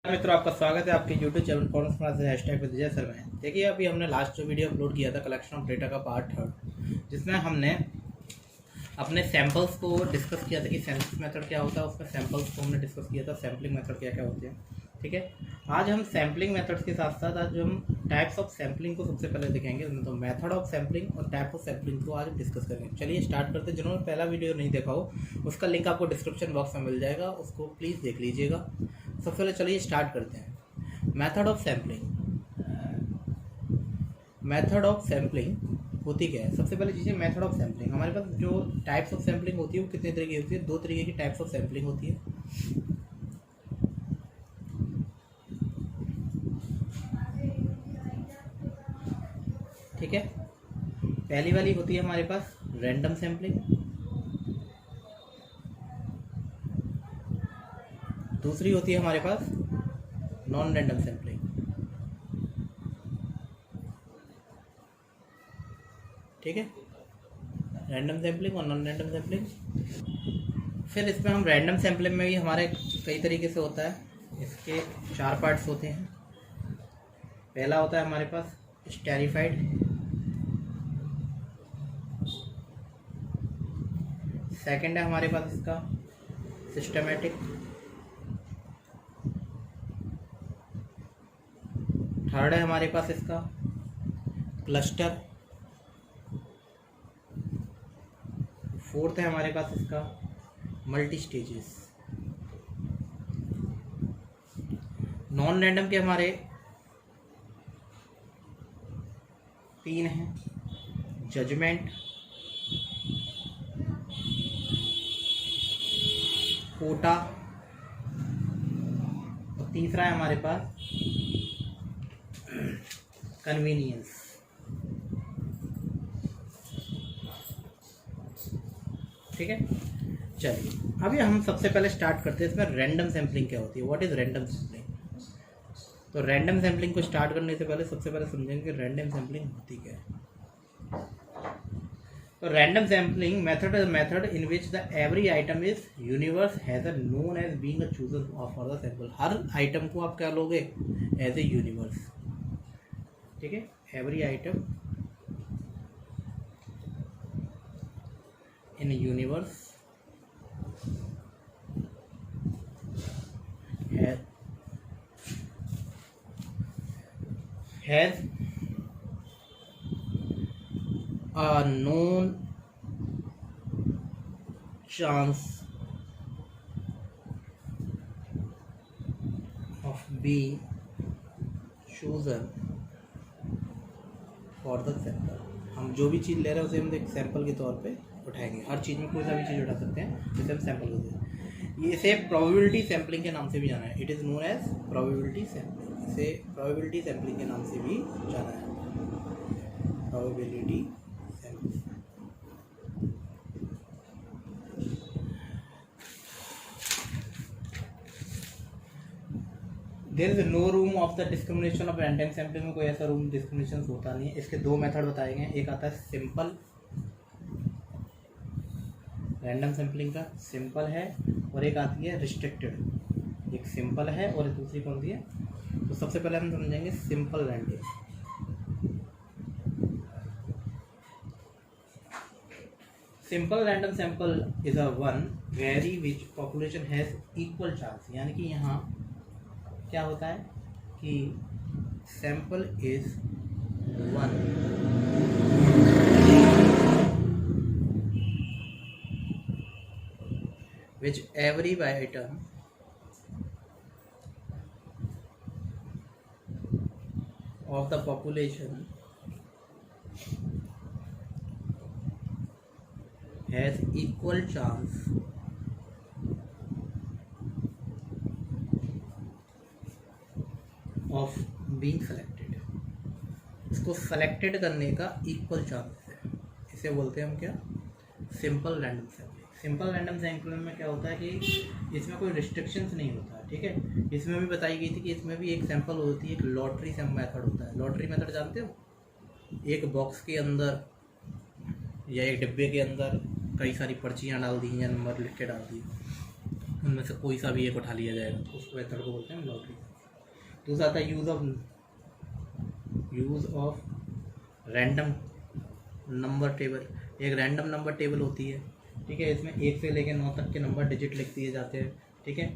मित्रों, आपका स्वागत है आपके YouTube channel corners class hashtag with जय सर में। देखिए, अभी हमने लास्ट जो वीडियो अपलोड किया था कलेक्शन ऑफ डेटा का पार्ट 3, जिसमें हमने अपने सैम्पल्स को डिस्कस किया था कि सेंसिस मेथड क्या होता है। उसमें सैम्पल्स को हमने डिस्कस किया था, सैम्पलिंग मेथड क्या क्या होते हैं। ठीक है, आज हम सैम्पलिंग मेथड्स के साथ साथ आज हम टाइप्स ऑफ सैम्पलिंग को सबसे पहले देखेंगे। तो मेथड ऑफ सैम्पलिंग और टाइप ऑफ सैम्पलिंग को आज हम डिस्कस करेंगे। चलिए स्टार्ट करते हैं। जिन्होंने पहला वीडियो नहीं देखा हो उसका लिंक आपको डिस्क्रिप्शन बॉक्स में मिल जाएगा, उसको प्लीज़ देख लीजिएगा। सबसे पहले चलिए स्टार्ट करते हैं। Method of sampling. Method of sampling होती क्या है? सबसे पहले चीज़ है मेथड ऑफ सैम्पलिंग। हमारे पास जो टाइप्स ऑफ सैम्पलिंग होती है वो कितने तरीके की होती है? 2 तरीके की टाइप्स ऑफ सैम्पलिंग होती है। ठीक है, पहली वाली होती है हमारे पास रैंडम सैम्पलिंग, दूसरी होती है हमारे पास नॉन रैंडम सैम्पलिंग। ठीक है, रैंडम सैम्पलिंग और नॉन रैंडम सैम्पलिंग। फिर इसमें हम रैंडम सैम्पलिंग में भी हमारे कई तरीके से होता है। इसके 4 पार्ट्स होते हैं। पहला होता है हमारे पास स्टेरिफाइड, सेकंड है हमारे पास इसका सिस्टमेटिक, थर्ड है हमारे पास इसका क्लस्टर, फोर्थ है हमारे पास इसका मल्टी स्टेजेस। नॉन रैंडम के हमारे 3 हैं, जजमेंट, कोटा और तीसरा है हमारे पास कन्वीनियंस। ठीक है, चलिए अभी हम सबसे पहले स्टार्ट करते हैं। इसमें रैंडम सैम्पलिंग क्या होती है? What is random sampling? तो रैंडम सैम्पलिंग को स्टार्ट करने से पहले सबसे पहले समझेंगे कि रैंडम सैम्पलिंग होती क्या है। तो random sampling method is method in which the every item is universe has a known as being a chooser for the sample. हर आइटम को आप क्या लोगे? As a universe. ठीक है, every item in universe has a known chance of being chosen for the sample। हम जो भी चीज़ ले रहे हैं उसे हम एक सैंपल के तौर पे उठाएंगे। हर चीज़ में कोई सा भी चीज़ उठा सकते हैं जिसे हम सैंपल करते हैं। ये इसे प्रोबेबिलिटी सैंपलिंग के नाम से भी जाना है। It is known as probability sampling. इसे प्रोबेबिलिटी सैंपलिंग के नाम से भी जाना है, probability sampling. There is no room of the discrimination of random sampling में कोई ऐसा रूम डिस्क्रिमिनेशन होता नहीं है। इसके 2 मेथड बताए गए हैं। एक आता है सिंपल रैंडम सैंपलिंग का, सिंपल है, और एक आती है रिस्ट्रिक्टेड। एक सिंपल है और दूसरी कौन सी है? तो सबसे पहले हम समझेंगे simple random. Simple random sample is a one very which population has equal chance. यानी कि यहाँ क्या होता है कि sample is one which every item of the population has equal chance of being selected। इसको सेलेक्टेड करने का इक्वल चांस है। इसे बोलते हैं हम क्या? Simple random sampling. Simple random sampling में क्या होता है कि इसमें कोई रिस्ट्रिक्शंस नहीं होता। ठीक है, इसमें भी बताई गई थी कि इसमें भी एक सैंपल होती है, एक लॉटरी मेथड होता है। लॉटरी मेथड जानते हो? एक बॉक्स के अंदर या एक डिब्बे के अंदर कई सारी पर्चियाँ डाल दी या नंबर लिख के डाल दिए, उनमें से कोई सा भी एक उठा लिया जाएगा, तो उस मेथड को बोलते हैं लॉटरी। दूसरा आता है use of random number table. एक रैंडम नंबर टेबल होती है, ठीक है। इसमें 1 से लेकर 9 तक के नंबर डिजिट लिख दिए जाते हैं, ठीक है।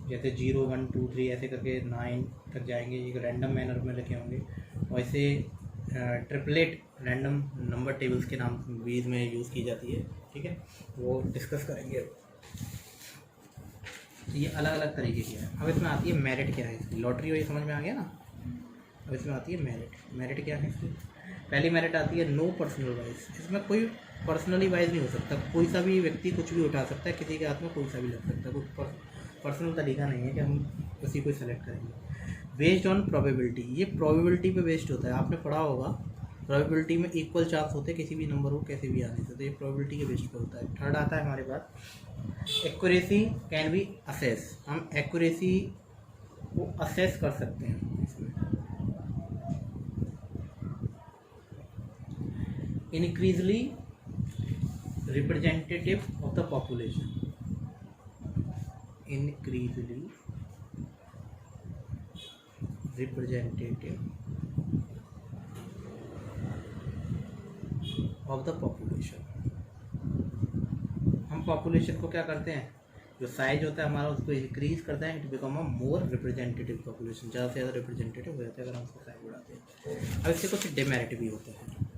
जैसे 0 1 2 3 ऐसे करके 9 तक जाएंगे, एक रैंडम मैनर में लिखे होंगे। वैसे ट्रिपलेट रैंडम नंबर टेबल्स के नाम भी इसमें यूज़ की जाती है, ठीक है। वो डिस्कस करेंगे। तो ये अलग अलग तरीके की है। अब इसमें आती है मेरिट क्या है इसकी। लॉटरी वही समझ में आ गया ना। अब इसमें आती है मेरिट। मेरिट क्या है इसकी? पहली मेरिट आती है नो पर्सनल वाइज। इसमें कोई पर्सनली वाइज नहीं हो सकता, कोई सा भी व्यक्ति कुछ भी उठा सकता है, किसी के हाथ में कोई सा भी लग सकता है। कुछ पर्सनल तरीका नहीं है कि हम उसी को सेलेक्ट करेंगे। बेस्ड ऑन प्रोबेबिलिटी, ये प्रोबेबिलिटी पे बेस्ड होता है। आपने पढ़ा होगा प्रोबेबिलिटी में इक्वल चांस होते हैं किसी भी नंबर को कैसे भी आने से, तो ये प्रोबेबिलिटी के बेस्ड पे होता है। थर्ड आता है हमारे पास एक्यूरेसी कैन बी असेस। हम एक्यूरेसी को असेस कर सकते हैं इसमें। increasingly representative of the population, increasingly representative of the population। हम पॉपुलेशन को क्या करते हैं, जो साइज होता है हमारा उसको इंक्रीज करते हैं, it become a more representative population. ज़्यादा से ज़्यादा रिप्रेजेंटेटिव हो जाते हैं अगर हम उसको साइज बढ़ाते हैं। अब इससे कुछ डिमेरिट भी होते हैं।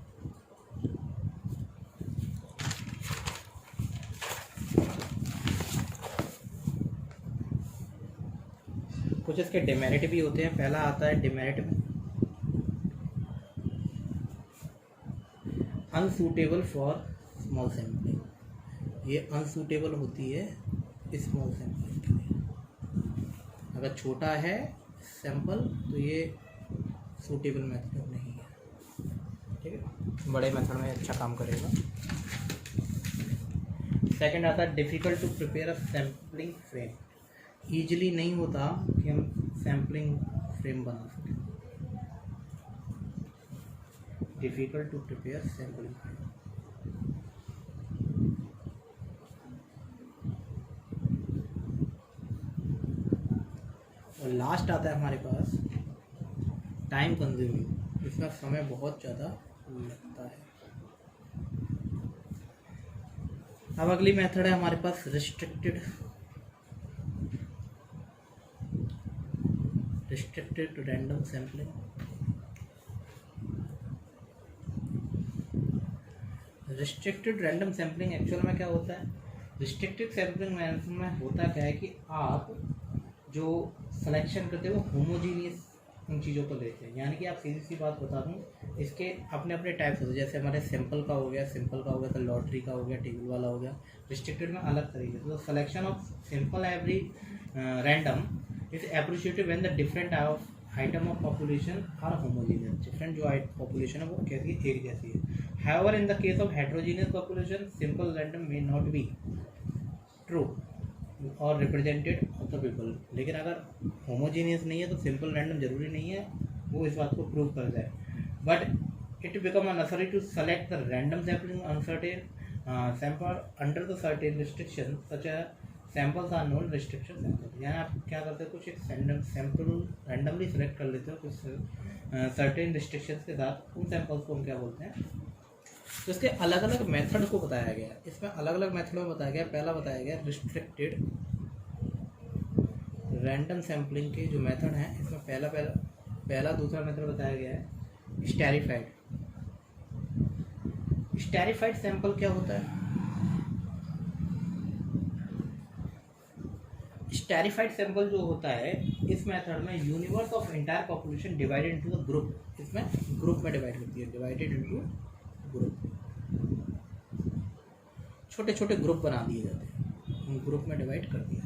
कुछ इसके डिमेरिट भी होते हैं। पहला आता है डिमेरिट में अनसूटेबल फॉर स्मॉल सैम्पलिंग। ये अनसूटेबल होती है स्मॉल सैम्पलिंग के लिए। अगर छोटा है सैंपल तो ये सूटेबल मेथड नहीं है, ठीक है। बड़े मेथड में अच्छा काम करेगा। सेकंड आता है difficult to prepare a sampling frame. Easily नहीं होता कि हम सैम्पलिंग फ्रेम बना सकें। Difficult to prepare sampling frame. और लास्ट आता है हमारे पास टाइम कंज्यूमिंग। इसका समय बहुत ज़्यादा लगता है। अब अगली मेथड है हमारे पास restricted random sampling. Restricted random sampling actual में क्या होता है? रिस्ट्रिक्टेड सैम्पलिंग में होता क्या है कि आप जो सिलेक्शन करते हो वो होमोजीनियस उन चीज़ों को लेते हैं। यानी कि आप सीधी सी बात बता दूँ, इसके अपने अपने टाइप्स होते हैं। जैसे हमारे सिंपल का हो गया, तो लॉटरी का हो गया, टेबल वाला हो गया। रिस्ट्रिक्टेड में अलग तरीके से। तो selection of simple every random is appreciated when the different item of population are homogeneous. Different जो पॉपुलेशन है वो कैसी एक जैसी है। However in the case of heterogeneous population simple random may not be true और रिप्रेजेंटेड ऑफ द पीपल। लेकिन अगर होमोजीनियस नहीं है तो सिंपल रैंडम जरूरी नहीं है वो इस बात को प्रूव कर जाए। But it become necessary to select the random sampling uncertain sample under the certain restriction such a samples are non restriction sample. यानी आप क्या करते हो, कुछ एक सैंपल रैंडमली सेलेक्ट कर लेते हो कुछ सर्टेन रिस्ट्रिक्शंस के साथ। उन सैंपल्स को हम क्या बोलते हैं? तो इसके अलग अलग मेथड को बताया गया है। इसमें अलग अलग मेथड में बताया गया। पहला बताया गया रिस्ट्रिक्टेड रैंडम सैम्पलिंग के जो मेथड हैं, इसमें पहला दूसरा मेथड बताया गया है स्टेरिफाइड। स्टेरिफाइड सैंपल क्या होता है? स्टेरिफाइड सैंपल जो होता है इस मेथड में universe of entire population divided into the group. इसमें ग्रुप में डिवाइड करती है, डिवाइडेड इनटू ग्रुप। छोटे छोटे ग्रुप बना दिए जाते हैं, उन ग्रुप में डिवाइड कर दिया,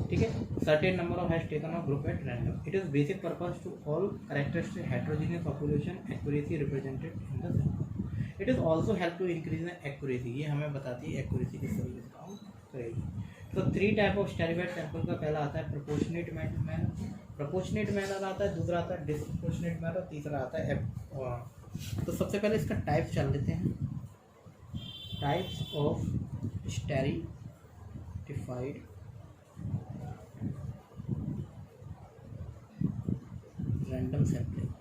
ठीक है। Certain number of has taken of group at random. It is basic purpose to all characteristic heterogeneous population accuracy represented in the sample. It is also help to increase the accuracy. ये हमें बताती है accuracy किस तरीके से काम करेगी। तो 3 टाइप ऑफ स्टेरिफाइड सैंपल का पहला आता है प्रोपोर्शनेट मैनर। प्रोपोर्शनेट मैनर आता है, दूसरा आता है डिस्प्रोपोर्शनेट मैनर, तीसरा आता है तो सबसे पहले इसका टाइप्स जान लेते हैं। Types of stratified random sampling.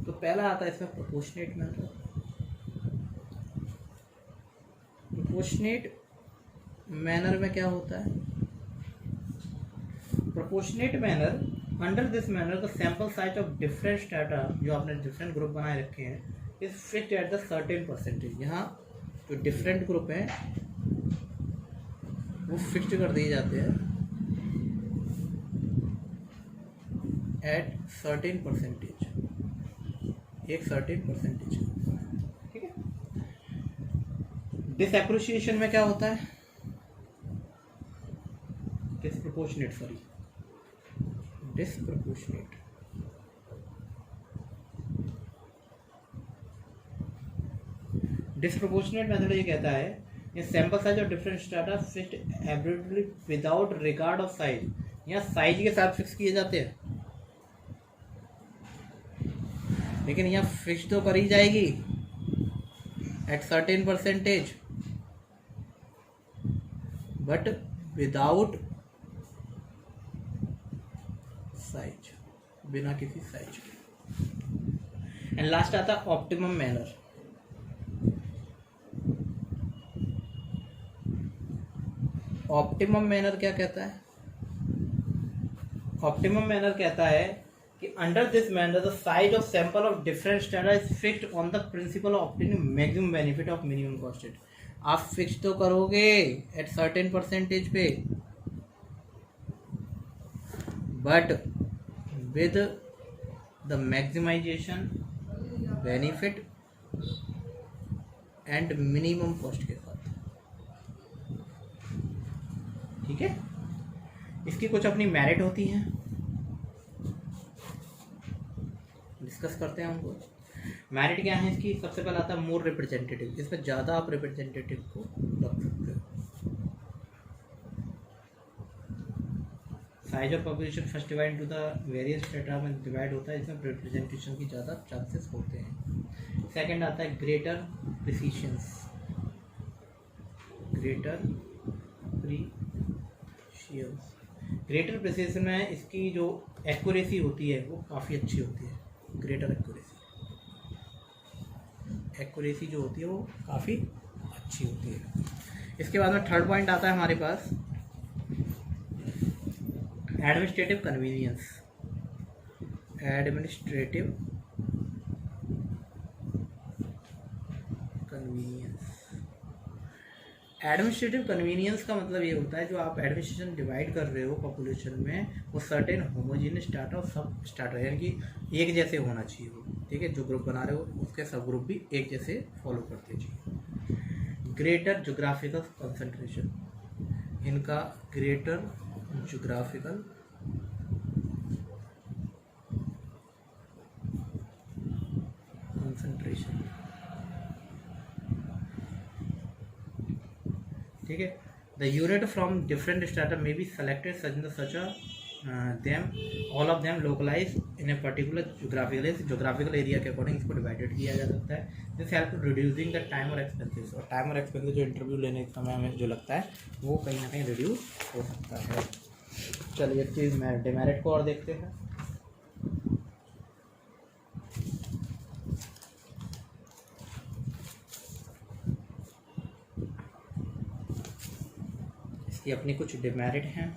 तो पहला आता है इसमें प्रोपोर्शनेट मेथड। प्रोपोर्शनेट मैनर में क्या होता है? Proportionate manner, under this manner the sample size of different strata, जो आपने डिफरेंट ग्रुप बनाए रखे हैं, is fixed at the certain percentage. यहाँ जो डिफरेंट ग्रुप हैं वो फिक्स्ड कर दिए जाते हैं एट सर्टेन परसेंटेज, एक सर्टेन परसेंटेज। ठीक है। डिसएप्रिशिएशन में क्या होता है? Disproportionate, sorry, disproportionate. Disproportionate method ये कहता है ये sample size of different strata fixed absolutely without regard of size. यहाँ साइज के साथ फिक्स किए जाते हैं, लेकिन यहाँ फिक्स तो करी जाएगी eight certain percentage, but without size, बिना किसी साइज के। एंड लास्ट आता है ऑप्टिमम मैनर। ऑप्टिमम मैनर क्या कहता है? ऑप्टिमम मैनर कहता है कि under this manner the size of sample of different strata is fixed on the principle of obtaining maximum benefit of minimum cost. आप फिक्स तो करोगे एट सर्टेन परसेंटेज पे, but with the maximization benefit and minimum cost के साथ। ठीक है। इसकी कुछ अपनी मेरिट होती हैं, डिस्कस करते हैं हमको। मेरिट क्या है इसकी? सबसे पहला आता है मोर रिप्रेजेंटेटिव। इसमें ज़्यादा आप रिप्रेजेंटेटिव को रख सकते हो। Size of population first divide into the various strata में डिवाइड होता है, इसमें रिप्रेजेंटेशन की ज़्यादा चांसेस होते हैं। सेकंड आता है ग्रेटर प्रिसीशंस, ग्रेटर ग्रेटर प्रिसीजन में इसकी जो एक्यूरेसी होती है वो काफ़ी अच्छी होती है। ग्रेटर एक्यूरेसी जो होती है वो काफ़ी अच्छी होती है। इसके बाद में थर्ड पॉइंट आता है हमारे पास एडमिनिस्ट्रेटिव कन्वीनियंस। एडमिनिस्ट्रेटिव कन्वीनियंस का मतलब ये होता है जो आप एडमिनिस्ट्रेशन डिवाइड कर रहे हो पॉपुलेशन में, वो सर्टेन होमोजीनियस स्टार्ट और सब स्टार्ट यानी कि एक जैसे होना चाहिए वो। ठीक है। जो ग्रुप बना रहे हो उसके सब ग्रुप भी एक जैसे फॉलो करते चाहिए। ग्रेटर जोग्राफिकल कंसंट्रेशन, इनका ग्रेटर जोग्राफिकल कंसंट्रेशन। ठीक है। The unit from different strata may be selected such them all of them localize in a particular geographical area के अकॉर्डिंग इसको डिवाइडेड किया जा सकता है। This help to reducing the time और एक्सपेंसेस। और टाइम और एक्सपेंसेस जो इंटरव्यू लेने के समय में जो लगता है वो कहीं ना कहीं रिड्यूस हो सकता है। चलिए एक चीज़ मैं डिमेरिट को और देखते हैं। इसकी अपनी कुछ डिमेरिट हैं।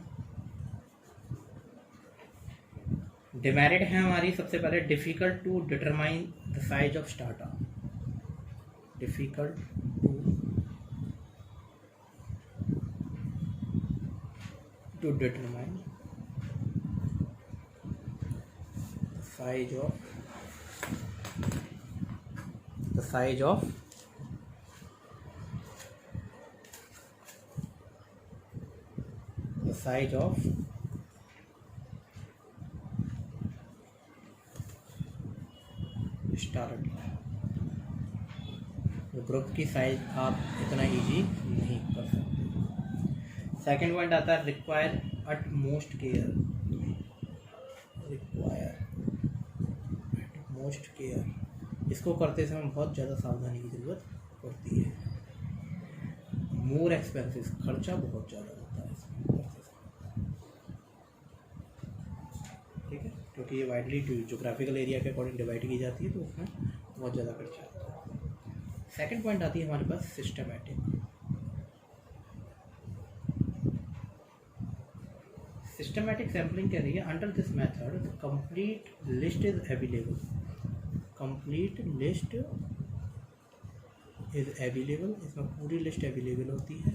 डिमेरिट है हमारी सबसे पहले difficult to determine the size of strata. Difficult to determine size of the size of strata. Group की साइज आप इतना इजी नहीं कर सकते। सेकेंड पॉइंट आता है require utmost care. Require most care. इसको करते समय बहुत ज़्यादा सावधानी की ज़रूरत पड़ती है। मोर एक्सपेंसिव, खर्चा बहुत ज़्यादा होता है इसमें करते समय, ठीक है, क्योंकि ये वाइडली जोग्राफिकल एरिया के अकॉर्डिंग डिवाइड की जाती है, तो उसमें बहुत ज़्यादा खर्चा होता है। सेकेंड पॉइंट आती है हमारे पास सिस्टमेटिक। सिस्टमेटिक सैम्पलिंग कह रही है, under this method complete list is available. Complete list is available, इसमें पूरी लिस्ट अवेलेबल होती है।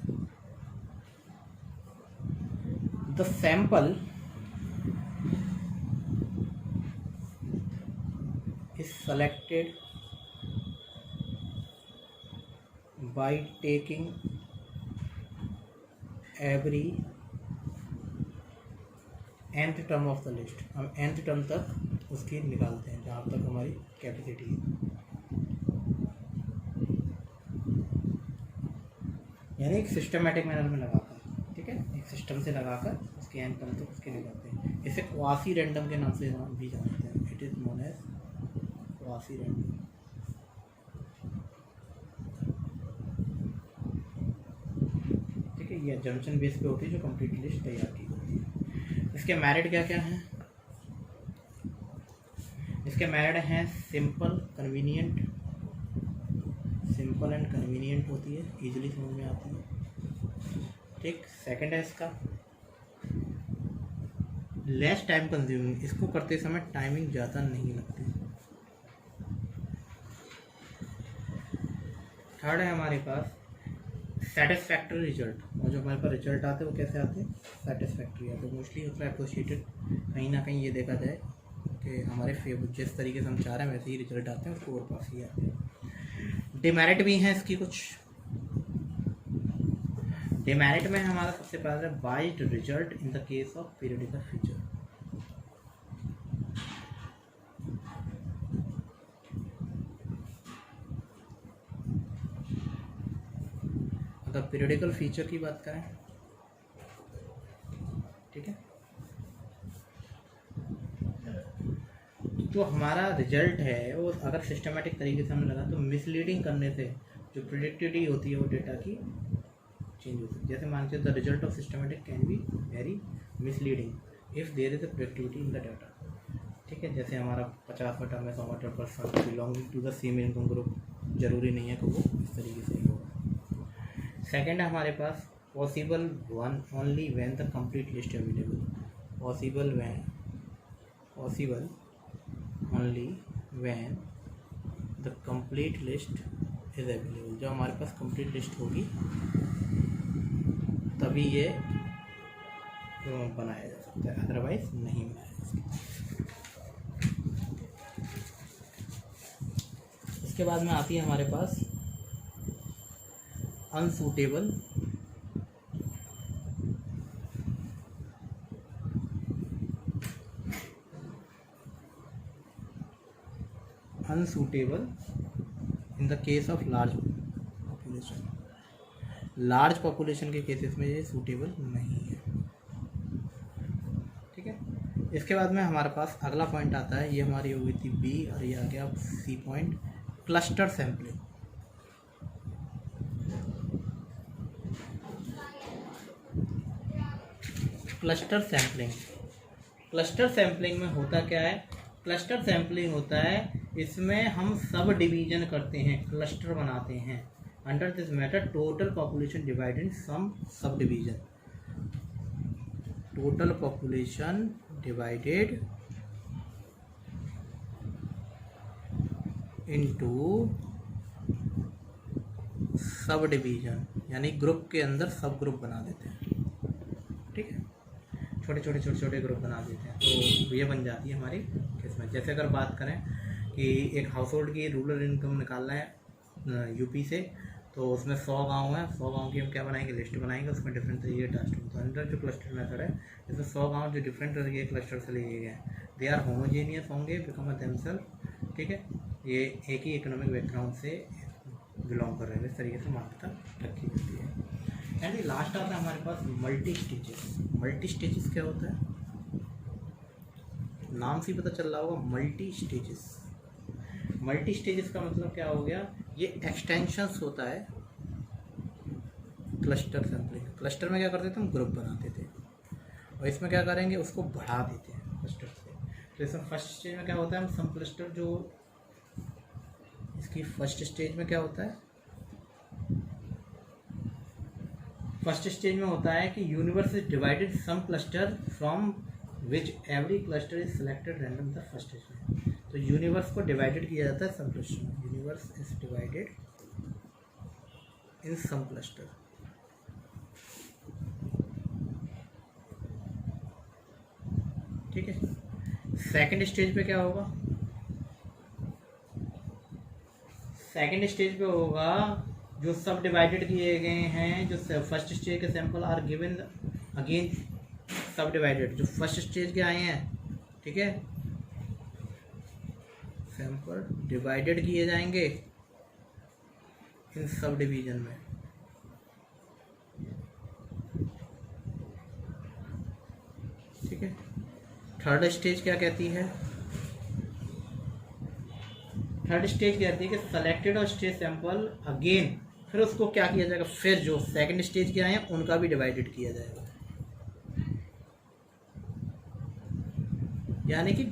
The sample is selected by taking every nth term of the list. हम nth टर्म तक उसकी निकालते हैं जहाँ तक हमारी कैपेसिटी है, यानी एक सिस्टमेटिक मैनर में लगाकर, ठीक है, एक सिस्टम से लगाकर उसके nth टर्म तक उसके निकालते हैं। इसे क्वासी रैंडम के नाम से भी जानते हैं। It is known as quasi random. ठीक है, ये जंक्शन बेस पे होती है जो कंप्लीट लिस्ट तैयार की होती है। इसके मेरिट क्या क्या हैं? इसके मेरिट हैं simple, convenient, simple and convenient होती है, इजीली समझ में आती है, ठीक। सेकंड है इसका लेस टाइम कंज्यूमिंग, इसको करते समय टाइमिंग ज़्यादा नहीं लगती। थर्ड है हमारे पास सेटिस्फैक्ट्री रिजल्ट, और जो हमारे पास रिजल्ट आते हैं वो कैसे आते हैं? सेटिस्फैक्ट्री आते हैं। मोस्टली होता है एसोसिएटेड, कहीं ना कहीं ये देखा जाए कि हमारे फेवरेट जिस तरीके से हम चाह रहे हैं वैसे ही रिजल्ट आते हैं, उसको और पास ही आते हैं। डिमेरिट भी हैं इसकी कुछ। डिमेरिट में हमारा सबसे पहले biased result in the case of periodical feature. अगर पीरियडिकल फीचर की बात करें, ठीक है, जो हमारा रिजल्ट है वो अगर सिस्टमेटिक तरीके से हमने लगा तो मिसलीडिंग करने से जो प्रेडिक्टिविटी होती है वो डेटा की चेंज होती है। जैसे मान के the result of systematic can be very misleading if there is a periodicity in the data, ठीक है। जैसे हमारा 50% में 100% belonging to the same income group, जरूरी नहीं है कि वो इस तरीके से ही होगा। सेकेंड है हमारे पास possible one only when the complete list available. Possible only when the complete list is available. जब हमारे पास कंप्लीट लिस्ट होगी तभी ये बनाया जा सकता है, अदरवाइज नहीं बनाया जा सकता। इसके बाद में आती है हमारे पास unsuitable in the case of large population. Large population के केसेस में ये सूटेबल नहीं है, ठीक है। इसके बाद में हमारे पास अगला पॉइंट आता है, ये हमारी हो गई थी बी और ये आ गया C point, cluster sampling. Cluster sampling में होता क्या है? क्लस्टर सैम्पलिंग होता है, इसमें हम सब डिवीजन करते हैं, क्लस्टर बनाते हैं। Under this method total population divided in some sub division. Total population divided into sub division, यानी ग्रुप के अंदर सब ग्रुप बना देते हैं, ठीक है। छोटे छोटे ग्रुप बना देते हैं, तो ये बन जाती है हमारी किस्मत। जैसे अगर बात करें कि एक हाउस होल्ड की रूरल इनकम निकालना है यूपी से, तो उसमें 100 गांव हैं, 100 गांव की हम क्या बनाएंगे? लिस्ट बनाएंगे, उसमें डिफरेंट तरीके के टास्क होता है। अंदर जो क्लस्टर मेथड है, इसमें 100 गांव जो डिफरेंट तरीके के क्लस्टर से लिए गए हैं, दे आर होमोजेनियस होंगे, बिकम अ देमसेल्फ, ठीक है। ये एक ही इकोनॉमिक बैकग्राउंड से बिलोंग कर रहे हैं, इस तरीके से मान्यता रखी जाती है। एंड लास्ट आता है हमारे पास मल्टी स्टेजेस। मल्टी स्टेजेस क्या होता है? नाम से पता चल रहा होगा, मल्टी स्टेजेस। मल्टी स्टेजेस का मतलब क्या हो गया, ये एक्सटेंशंस होता है क्लस्टर सैम्पलिंग। क्लस्टर में क्या करते थे हम, ग्रुप बनाते थे, और इसमें क्या करेंगे, उसको बढ़ा देते हैं क्लस्टर से। तो इसमें फर्स्ट स्टेज में क्या होता है, हम सम क्लस्टर जो इसकी फर्स्ट स्टेज में क्या होता है, फर्स्ट स्टेज में होता है कि universe is divided some cluster from which every cluster is selected random the first stage में। तो यूनिवर्स को डिवाइडेड किया जाता है सम क्लस्टर में, universe is divided in some cluster. ठीक है, सेकंड स्टेज पे क्या होगा, सेकंड स्टेज पे होगा जो सब डिवाइडेड किए गए हैं, जो फर्स्ट स्टेज के सैंपल आर गिवन अगेन सब डिवाइडेड, जो फर्स्ट स्टेज के आए हैं, ठीक है, सैंपल डिवाइडेड किए जाएंगे इन सब डिवीजन में। ठीक है, थर्ड स्टेज क्या कहती है, थर्ड स्टेज कहती है कि सेलेक्टेड और स्टेज सैंपल अगेन, फिर उसको क्या किया जाएगा, फिर जो सेकंड स्टेज के आए हैं उनका भी डिवाइडेड किया जाएगा। यानी कि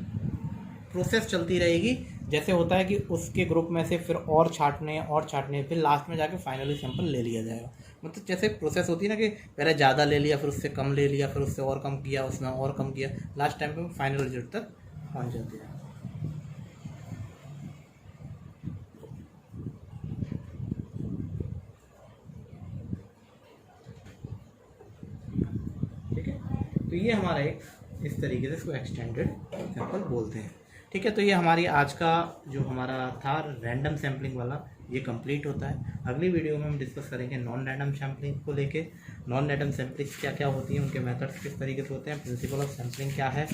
प्रोसेस चलती रहेगी, जैसे होता है कि उसके ग्रुप में से फिर और छाटने, फिर लास्ट में जाके फाइनली सैंपल ले लिया जाएगा। मतलब जैसे प्रोसेस होती है ना कि पहले ज़्यादा ले लिया, फिर उससे कम ले लिया, फिर उससे और कम किया, उसमें और कम किया, लास्ट टाइम पे फाइनल रिजल्ट तक पहुँच जाते हैं। ठीक है, तो ये हमारा एक इस तरीके से इसको एक्सटेंडेड सैंपल बोलते हैं। ठीक है, तो ये हमारी आज का जो हमारा था रैंडम सैम्पलिंग वाला, ये कंप्लीट होता है। अगली वीडियो में हम डिस्कस करेंगे नॉन रैंडम सैम्पलिंग को लेके, नॉन रैंडम सैम्पलिंग क्या क्या होती हैं, उनके मेथड्स किस तरीके से होते हैं, प्रिंसिपल ऑफ सैम्पलिंग क्या है,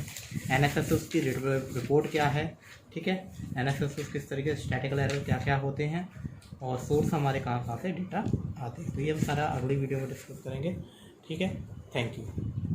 एनएसएस की रिपोर्ट क्या है, ठीक है, एनएसएस किस तरीके से स्टैटिकल एरर क्या क्या होते हैं, और सोर्स हमारे कहाँ से डेटा आते हैं। तो ये हम सारा अगली वीडियो में डिस्कस करेंगे। ठीक है, थैंक यू।